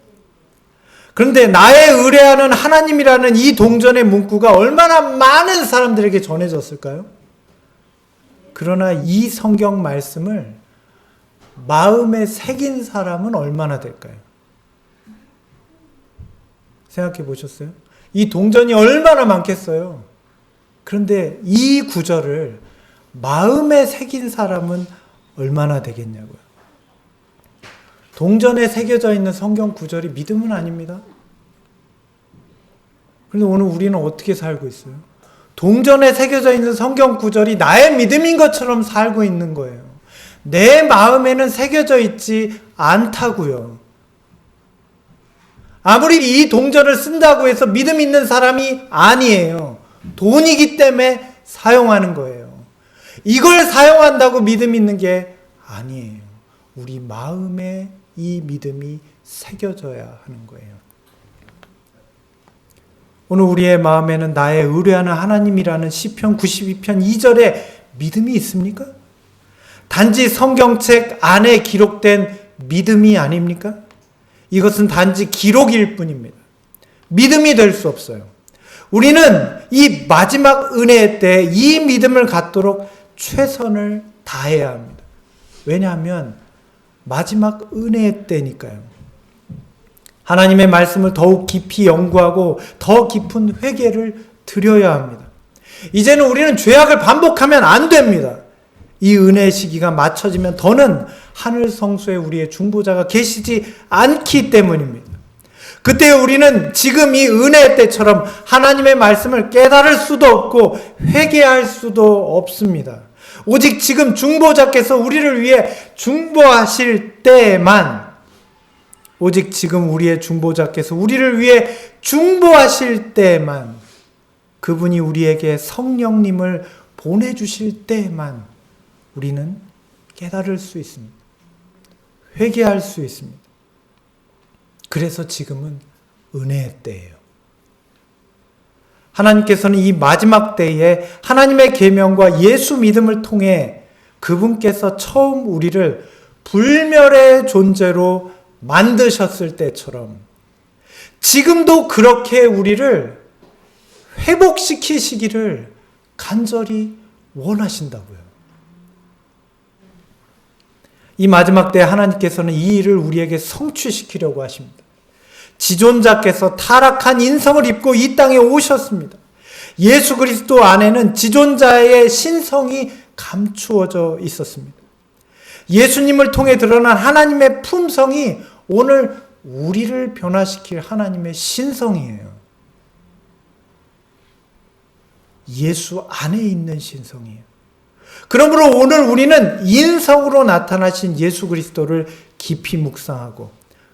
그런데 나의 의뢰하는 하나님이라는 이 동전의 문구가 얼마나 많은 사람들에게 전해졌을까요? 그러나 이 성경 말씀을 마음에 새긴 사람은 얼마나 될까요? 생각해 보셨어요? 이 동전이 얼마나 많겠어요? 그런데 이 구절을 마음에 새긴 사람은 얼마나 되겠냐고요. 동전에 새겨져 있는 성경 구절이 믿음은 아닙니다. 그런데 오늘 우리는 어떻게 살고 있어요? 동전에 새겨져 있는 성경 구절이 나의 믿음인 것처럼 살고 있는 거예요. 내 마음에는 새겨져 있지 않다고요. 아무리 이 동전을 쓴다고 해서 믿음 있는 사람이 아니에요. 돈이기 때문에 사용하는 거예요. 이걸 사용한다고 믿음 있는 게 아니에요. 우리 마음에 이 믿음이 새겨져야 하는 거예요. 오늘 우리의 마음에는 나의 의뢰하는 하나님이라는 시편 92편 2절에 믿음이 있습니까? 단지 성경책 안에 기록된 믿음이 아닙니까? 이것은 단지 기록일 뿐입니다. 믿음이 될 수 없어요. 우리는 이 마지막 은혜의 때 이 믿음을 갖도록 최선을 다해야 합니다. 왜냐하면 마지막 은혜의 때니까요. 하나님의 말씀을 더욱 깊이 연구하고 더 깊은 회개를 드려야 합니다. 이제는 우리는 죄악을 반복하면 안 됩니다. 이 은혜의 시기가 맞춰지면 더는 하늘 성소에 우리의 중보자가 계시지 않기 때문입니다. 그때 우리는 지금 이 은혜의 때처럼 하나님의 말씀을 깨달을 수도 없고 회개할 수도 없습니다. 오직 지금 중보자께서 우리를 위해 중보하실 때에만, 오직 지금 우리의 중보자께서 우리를 위해 중보하실 때에만, 그분이 우리에게 성령님을 보내주실 때에만 우리는 깨달을 수 있습니다. 회개할 수 있습니다. 그래서 지금은 은혜의 때예요. 하나님께서는 이 마지막 때에 하나님의 계명과 예수 믿음을 통해 그분께서 처음 우리를 불멸의 존재로 만드셨을 때처럼 지금도 그렇게 우리를 회복시키시기를 간절히 원하신다고요. 이 마지막 때 하나님께서는 이 일을 우리에게 성취시키려고 하십니다. 지존자께서 타락한 인성을 입고 이 땅에 오셨습니다. 예수 그리스도 안에는 지존자의 신성이 감추어져 있었습니다. 예수님을 통해 드러난 하나님의 품성이 오늘 우리를 변화시킬 하나님의 신성이에요. 예수 안에 있는 신성이에요. 그러므로 오늘 우리는 인성으로 나타나신 예수 그리스도를 깊이 묵상하고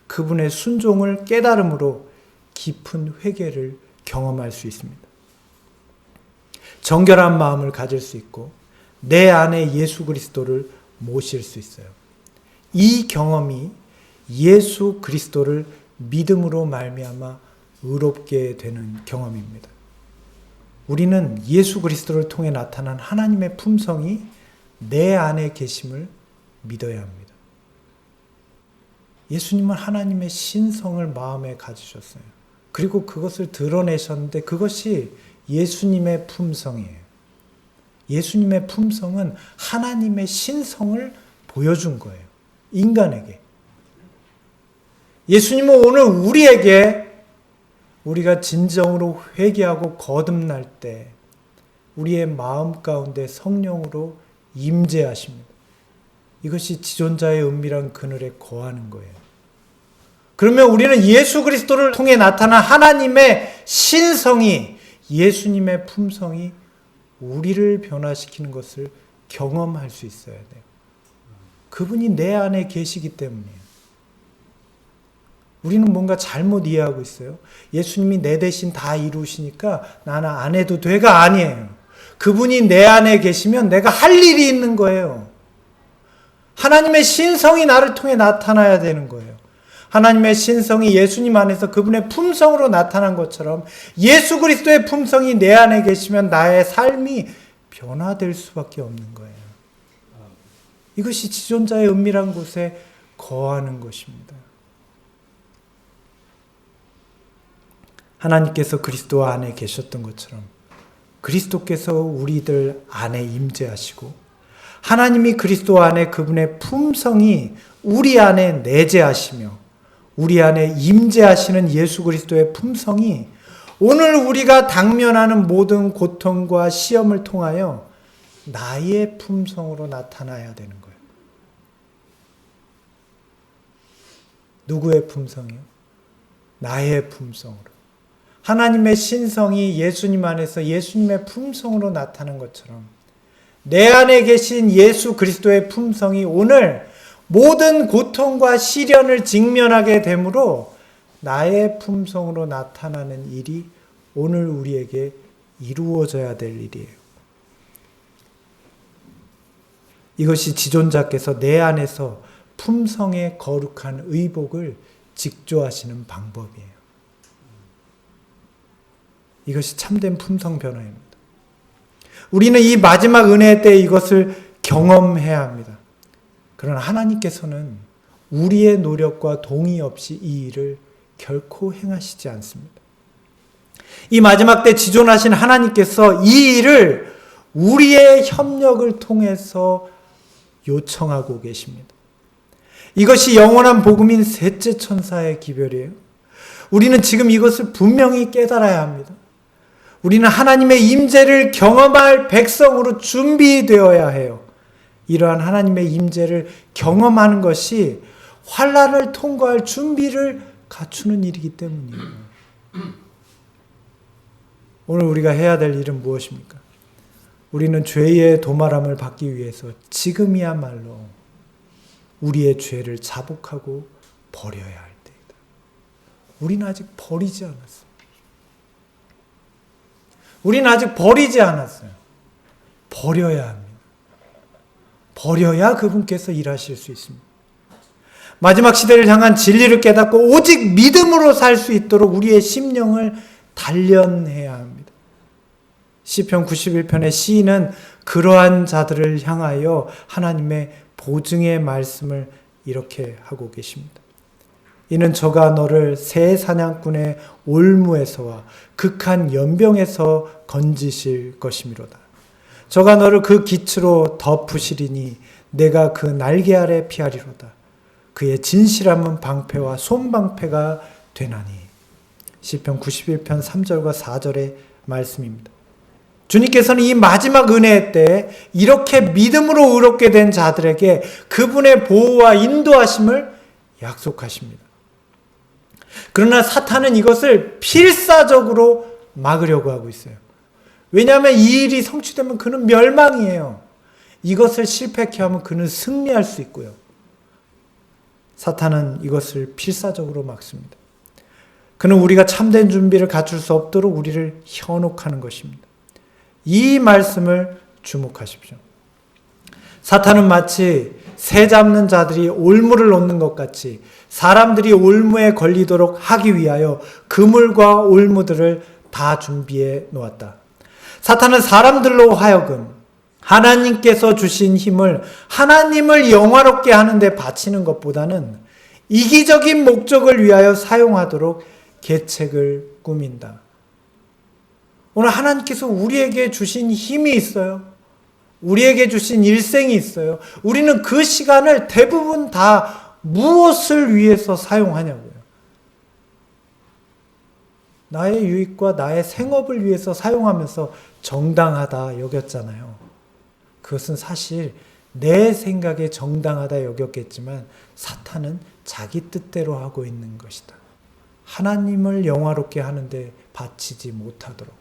그분의 순종을 깨달음으로 깊은 회개를 경험할 수 있습니다. 정결한 마음을 가질 수 있고 내 안에 예수 그리스도를 모실 수 있어요. 이 경험이 예수 그리스도를 믿음으로 말미암아 의롭게 되는 경험입니다. 우리는 예수 그리스도를 통해 나타난 하나님의 품성이 내 안에 계심을 믿어야 합니다. 예수님은 하나님의 신성을 마음에 가지셨어요. 그리고 그것을 드러내셨는데 그것이 예수님의 품성이에요. 예수님의 품성은 하나님의 신성을 보여준 거예요. 인간에게. 예수님은 오늘 우리에게 우리가 진정으로 회개하고 거듭날 때 우리의 마음 가운데 성령으로 임재하십니다. 이것이 지존자의 은밀한 그늘에 거하는 거예요. 그러면 우리는 예수 그리스도를 통해 나타난 하나님의 신성이, 예수님의 품성이 우리를 변화시키는 것을 경험할 수 있어야 돼요. 그분이 내 안에 계시기 때문이에요. 우리는 뭔가 잘못 이해하고 있어요. 예수님이 내 대신 다 이루시니까 나는 안 해도 돼가 아니에요. 그분이 내 안에 계시면 내가 할 일이 있는 거예요. 하나님의 신성이 나를 통해 나타나야 되는 거예요. 하나님의 신성이 예수님 안에서 그분의 품성으로 나타난 것처럼 예수 그리스도의 품성이 내 안에 계시면 나의 삶이 변화될 수밖에 없는 거예요. 이것이 지존자의 은밀한 곳에 거하는 것입니다. 하나님께서 그리스도 안에 계셨던 것처럼 그리스도께서 우리들 안에 임재하시고 하나님이 그리스도 안에 그분의 품성이 우리 안에 내재하시며 우리 안에 임재하시는 예수 그리스도의 품성이 오늘 우리가 당면하는 모든 고통과 시험을 통하여 나의 품성으로 나타나야 되는 거예요. 누구의 품성이요? 나의 품성으로. 하나님의 신성이 예수님 안에서 예수님의 품성으로 나타난 것처럼 내 안에 계신 예수 그리스도의 품성이 오늘 모든 고통과 시련을 직면하게 되므로 나의 품성으로 나타나는 일이 오늘 우리에게 이루어져야 될 일이에요. 이것이 지존자께서 내 안에서 품성의 거룩한 의복을 직조하시는 방법이에요. 이것이 참된 품성 변화입니다. 우리는 이 마지막 은혜 때 이것을 경험해야 합니다. 그러나 하나님께서는 우리의 노력과 동의 없이 이 일을 결코 행하시지 않습니다. 이 마지막 때 지존하신 하나님께서 이 일을 우리의 협력을 통해서 요청하고 계십니다. 이것이 영원한 복음인 셋째 천사의 기별이에요. 우리는 지금 이것을 분명히 깨달아야 합니다. 우리는 하나님의 임재를 경험할 백성으로 준비되어야 해요. 이러한 하나님의 임재를 경험하는 것이 환난을 통과할 준비를 갖추는 일이기 때문이에요. 오늘 우리가 해야 될 일은 무엇입니까? 우리는 죄의 도말함을 받기 위해서 지금이야말로 우리의 죄를 자복하고 버려야 할 때이다. 우리는 아직 버리지 않았어요. 우리는 아직 버리지 않았어요. 버려야 합니다. 버려야 그분께서 일하실 수 있습니다. 마지막 시대를 향한 진리를 깨닫고 오직 믿음으로 살 수 있도록 우리의 심령을 단련해야 합니다. 시편 91편의 시인은 그러한 자들을 향하여 하나님의 보증의 말씀을 이렇게 하고 계십니다. 이는 저가 너를 새 사냥꾼의 올무에서와 극한 연병에서 건지실 것이미로다. 저가 너를 그 기츠로 덮으시리니 내가 그 날개 아래 피하리로다. 그의 진실함은 방패와 손방패가 되나니. 시편 91편 3절과 4절의 말씀입니다. 주님께서는 이 마지막 은혜 때 이렇게 믿음으로 의롭게 된 자들에게 그분의 보호와 인도하심을 약속하십니다. 그러나 사탄은 이것을 필사적으로 막으려고 하고 있어요. 왜냐하면 이 일이 성취되면 그는 멸망이에요. 이것을 실패케 하면 그는 승리할 수 있고요. 사탄은 이것을 필사적으로 막습니다. 그는 우리가 참된 준비를 갖출 수 없도록 우리를 현혹하는 것입니다. 이 말씀을 주목하십시오. 사탄은 마치 새 잡는 자들이 올무를 놓는 것 같이 사람들이 올무에 걸리도록 하기 위하여 그물과 올무들을 다 준비해 놓았다. 사탄은 사람들로 하여금 하나님께서 주신 힘을 하나님을 영화롭게 하는 데 바치는 것보다는 이기적인 목적을 위하여 사용하도록 계책을 꾸민다. 오늘 하나님께서 우리에게 주신 힘이 있어요. 우리에게 주신 일생이 있어요. 우리는 그 시간을 대부분 다 무엇을 위해서 사용하냐고요. 나의 유익과 나의 생업을 위해서 사용하면서 정당하다 여겼잖아요. 그것은 사실 내 생각에 정당하다 여겼겠지만 사탄은 자기 뜻대로 하고 있는 것이다. 하나님을 영화롭게 하는데 바치지 못하도록.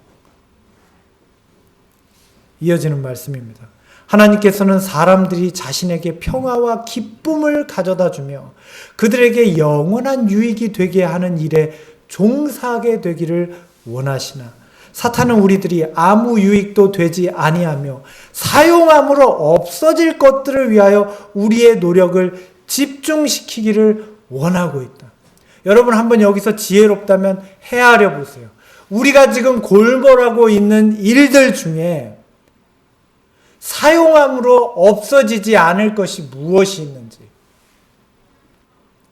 이어지는 말씀입니다. 하나님께서는 사람들이 자신에게 평화와 기쁨을 가져다 주며 그들에게 영원한 유익이 되게 하는 일에 종사하게 되기를 원하시나 사탄은 우리들이 아무 유익도 되지 아니하며 사용함으로 없어질 것들을 위하여 우리의 노력을 집중시키기를 원하고 있다. 여러분 한번 여기서 지혜롭다면 헤아려 보세요. 우리가 지금 골몰하고 있는 일들 중에 사용함으로 없어지지 않을 것이 무엇이 있는지,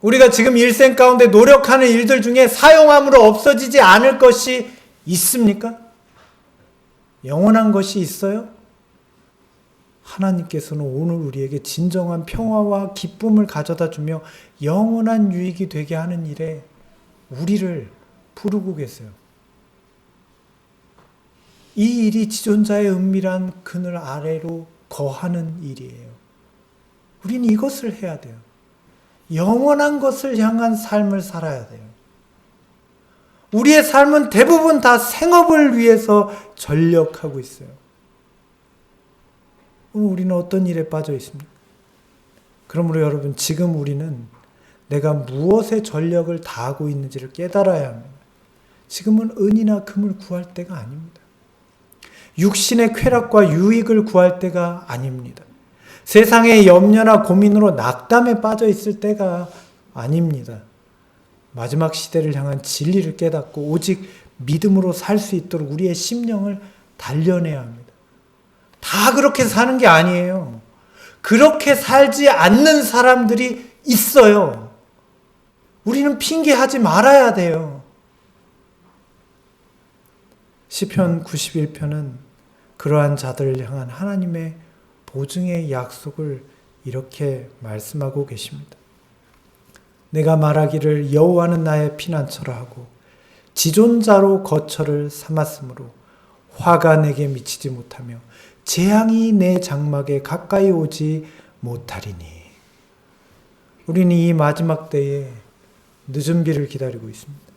우리가 지금 일생 가운데 노력하는 일들 중에 사용함으로 없어지지 않을 것이 있습니까? 영원한 것이 있어요? 하나님께서는 오늘 우리에게 진정한 평화와 기쁨을 가져다 주며 영원한 유익이 되게 하는 일에 우리를 부르고 계세요. 이 일이 지존자의 은밀한 그늘 아래로 거하는 일이에요. 우리는 이것을 해야 돼요. 영원한 것을 향한 삶을 살아야 돼요. 우리의 삶은 대부분 다 생업을 위해서 전력하고 있어요. 오늘 우리는 어떤 일에 빠져 있습니까? 그러므로 여러분, 지금 우리는 내가 무엇에 전력을 다하고 있는지를 깨달아야 합니다. 지금은 은이나 금을 구할 때가 아닙니다. 육신의 쾌락과 유익을 구할 때가 아닙니다. 세상의 염려나 고민으로 낙담에 빠져 있을 때가 아닙니다. 마지막 시대를 향한 진리를 깨닫고 오직 믿음으로 살 수 있도록 우리의 심령을 단련해야 합니다. 다 그렇게 사는 게 아니에요. 그렇게 살지 않는 사람들이 있어요. 우리는 핑계하지 말아야 돼요. 시편 91편은 그러한 자들을 향한 하나님의 보증의 약속을 이렇게 말씀하고 계십니다. 내가 말하기를 여호와는 나의 피난처라 하고 지존자로 거처를 삼았으므로 화가 내게 미치지 못하며 재앙이 내 장막에 가까이 오지 못하리니. 우리는 이 마지막 때에 늦은 비를 기다리고 있습니다.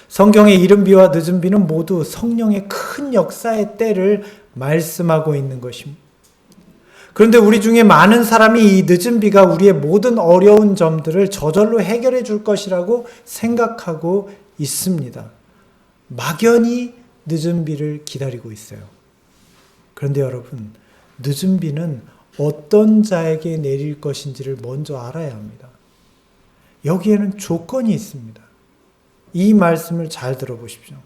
성경의 이른 비와 늦은 비는 모두 성령의 큰 역사의 때를 말씀하고 있는 것입니다. 그런데 우리 중에 많은 사람이 이 늦은 비가 우리의 모든 어려운 점들을 저절로 해결해 줄 것이라고 생각하고 있습니다. 막연히 늦은 비를 기다리고 있어요. 그런데 여러분, 늦은 비는 어떤 자에게 내릴 것인지를 먼저 알아야 합니다. 여기에는 조건이 있습니다. 이 말씀을 잘 들어보십시오.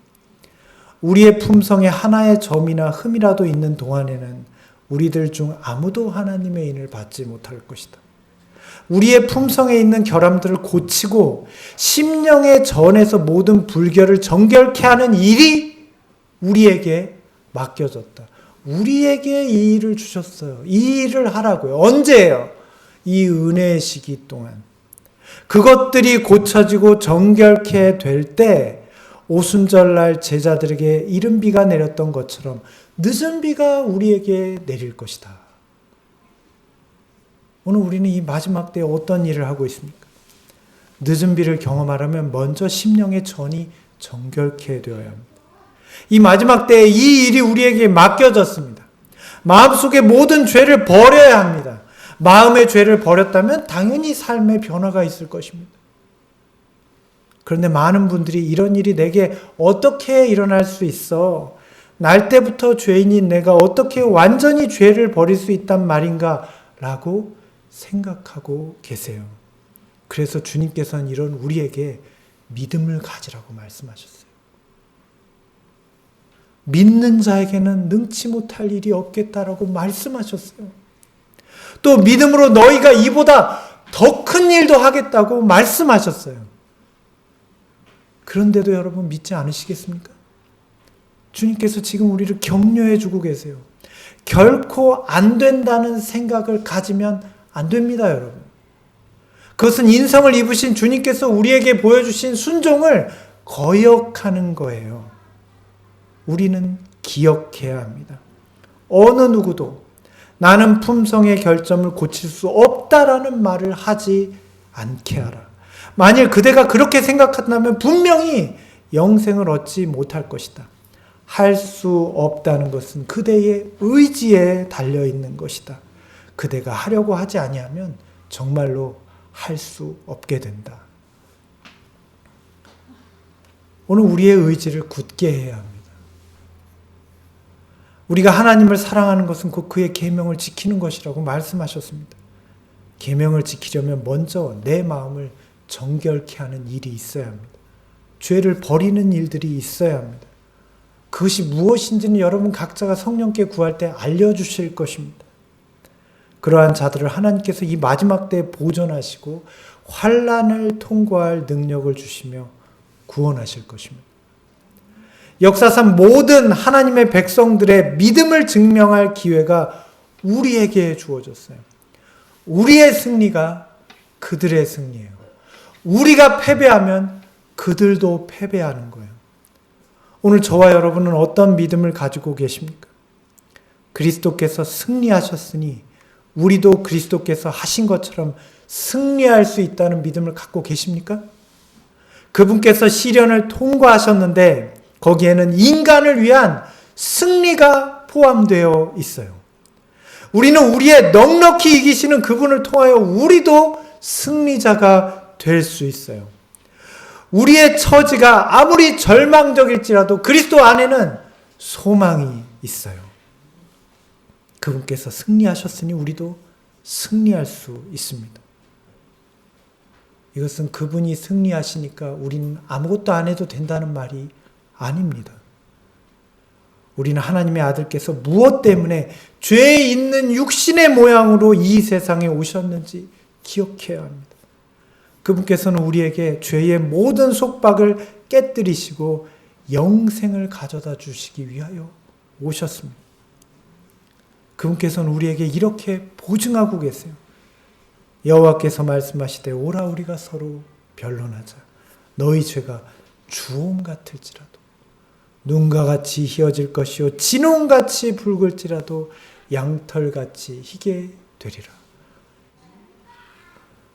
우리의 품성에 하나의 점이나 흠이라도 있는 동안에는 우리들 중 아무도 하나님의 인을 받지 못할 것이다. 우리의 품성에 있는 결함들을 고치고 심령의 전에서 모든 불결을 정결케 하는 일이 우리에게 맡겨졌다. 우리에게 이 일을 주셨어요. 이 일을 하라고요. 언제예요? 이 은혜의 시기 동안. 그것들이 고쳐지고 정결케 될 때 오순절날 제자들에게 이른 비가 내렸던 것처럼 늦은 비가 우리에게 내릴 것이다. 오늘 우리는 이 마지막 때에 어떤 일을 하고 있습니까? 늦은 비를 경험하려면 먼저 심령의 전이 정결케 되어야 합니다. 이 마지막 때에 이 일이 우리에게 맡겨졌습니다. 마음속의 모든 죄를 버려야 합니다. 마음의 죄를 버렸다면 당연히 삶의 변화가 있을 것입니다. 그런데 많은 분들이 이런 일이 내게 어떻게 일어날 수 있어? 날 때부터 죄인인 내가 어떻게 완전히 죄를 버릴 수 있단 말인가? 라고 생각하고 계세요. 그래서 주님께서는 이런 우리에게 믿음을 가지라고 말씀하셨어요. 믿는 자에게는 능치 못할 일이 없겠다라고 말씀하셨어요. 또 믿음으로 너희가 이보다 더 큰 일도 하겠다고 말씀하셨어요. 그런데도 여러분 믿지 않으시겠습니까? 주님께서 지금 우리를 격려해 주고 계세요. 결코 안 된다는 생각을 가지면 안 됩니다, 여러분. 그것은 인성을 입으신 주님께서 우리에게 보여주신 순종을 거역하는 거예요. 우리는 기억해야 합니다. 어느 누구도 나는 품성의 결점을 고칠 수 없다라는 말을 하지 않게 하라. 만일 그대가 그렇게 생각한다면 분명히 영생을 얻지 못할 것이다. 할 수 없다는 것은 그대의 의지에 달려있는 것이다. 그대가 하려고 하지 아니하면 정말로 할 수 없게 된다. 오늘 우리의 의지를 굳게 해야 합니다. 우리가 하나님을 사랑하는 것은 곧 그의 계명을 지키는 것이라고 말씀하셨습니다. 계명을 지키려면 먼저 내 마음을 정결케 하는 일이 있어야 합니다. 죄를 버리는 일들이 있어야 합니다. 그것이 무엇인지는 여러분 각자가 성령께 구할 때 알려주실 것입니다. 그러한 자들을 하나님께서 이 마지막 때에 보존하시고 환난을 통과할 능력을 주시며 구원하실 것입니다. 역사상 모든 하나님의 백성들의 믿음을 증명할 기회가 우리에게 주어졌어요. 우리의 승리가 그들의 승리예요. 우리가 패배하면 그들도 패배하는 거예요. 오늘 저와 여러분은 어떤 믿음을 가지고 계십니까? 그리스도께서 승리하셨으니 우리도 그리스도께서 하신 것처럼 승리할 수 있다는 믿음을 갖고 계십니까? 그분께서 시련을 통과하셨는데 거기에는 인간을 위한 승리가 포함되어 있어요. 우리는 우리의 넉넉히 이기시는 그분을 통하여 우리도 승리자가 될 수 있어요. 우리의 처지가 아무리 절망적일지라도 그리스도 안에는 소망이 있어요. 그분께서 승리하셨으니 우리도 승리할 수 있습니다. 이것은 그분이 승리하시니까 우리는 아무것도 안 해도 된다는 말이 아닙니다. 우리는 하나님의 아들께서 무엇 때문에 죄에 있는 육신의 모양으로 이 세상에 오셨는지 기억해야 합니다. 그분께서는 우리에게 죄의 모든 속박을 깨뜨리시고 영생을 가져다 주시기 위하여 오셨습니다. 그분께서는 우리에게 이렇게 보증하고 계세요. 여호와께서 말씀하시되 오라 우리가 서로 변론하자. 너희 죄가 주홍 같을지라도 눈과 같이 희어질 것이요 진홍같이 붉을지라도 양털같이 희게 되리라.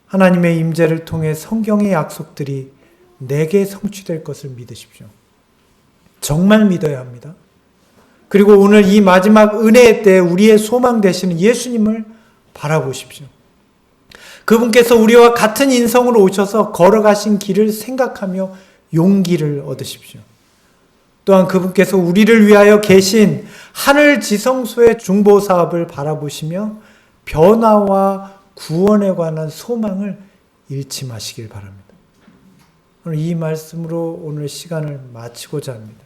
하나님의 임재를 통해 성경의 약속들이 내게 성취될 것을 믿으십시오. 정말 믿어야 합니다. 그리고 오늘 이 마지막 은혜의 때 우리의 소망 되시는 예수님을 바라보십시오. 그분께서 우리와 같은 인성으로 오셔서 걸어가신 길을 생각하며 용기를 얻으십시오. 또한 그분께서 우리를 위하여 계신 하늘 지성소의 중보 사업을 바라보시며 변화와 구원에 관한 소망을 잃지 마시길 바랍니다. 오늘 이 말씀으로 오늘 시간을 마치고자 합니다.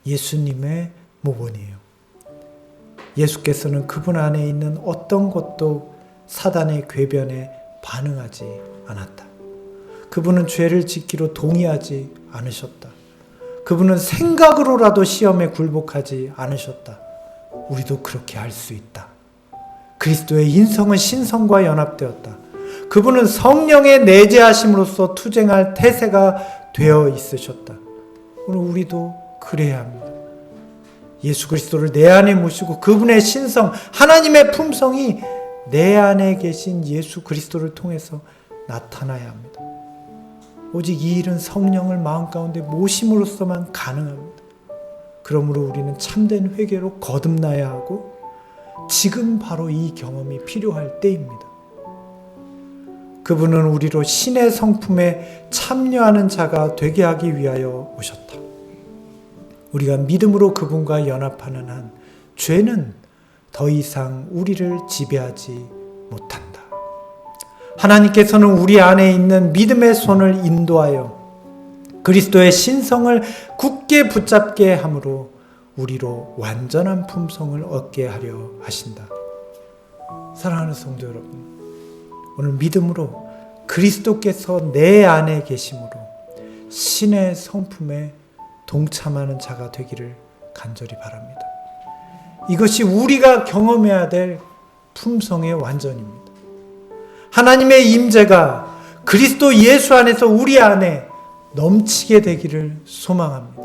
예수님의 모본이에요. 예수께서는 그분 안에 있는 어떤 것도 사단의 궤변에 반응하지 않았다. 그분은 죄를 짓기로 동의하지 않으셨다. 그분은 생각으로라도 시험에 굴복하지 않으셨다. 우리도 그렇게 할 수 있다. 그리스도의 인성은 신성과 연합되었다. 그분은 성령의 내재하심으로써 투쟁할 태세가 되어 있으셨다. 오늘 우리도 그래야 합니다. 예수 그리스도를 내 안에 모시고 그분의 신성, 하나님의 품성이 내 안에 계신 예수 그리스도를 통해서 나타나야 합니다. 오직 이 일은 성령을 마음 가운데 모심으로써만 가능합니다. 그러므로 우리는 참된 회개로 거듭나야 하고 지금 바로 이 경험이 필요할 때입니다. 그분은 우리로 신의 성품에 참여하는 자가 되게 하기 위하여 오셨다. 우리가 믿음으로 그분과 연합하는 한 죄는 더 이상 우리를 지배하지 못한다. 하나님께서는 우리 안에 있는 믿음의 손을 인도하여 그리스도의 신성을 굳게 붙잡게 함으로 우리로 완전한 품성을 얻게 하려 하신다. 사랑하는 성도 여러분, 오늘 믿음으로 그리스도께서 내 안에 계심으로 신의 성품에 동참하는 자가 되기를 간절히 바랍니다. 이것이 우리가 경험해야 될 품성의 완전입니다. 하나님의 임재가 그리스도 예수 안에서 우리 안에 넘치게 되기를 소망합니다.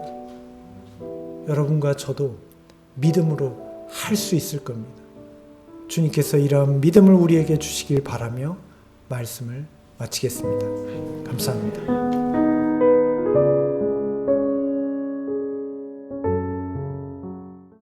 여러분과 저도 믿음으로 할 수 있을 겁니다. 주님께서 이러한 믿음을 우리에게 주시길 바라며 말씀을 마치겠습니다. 감사합니다.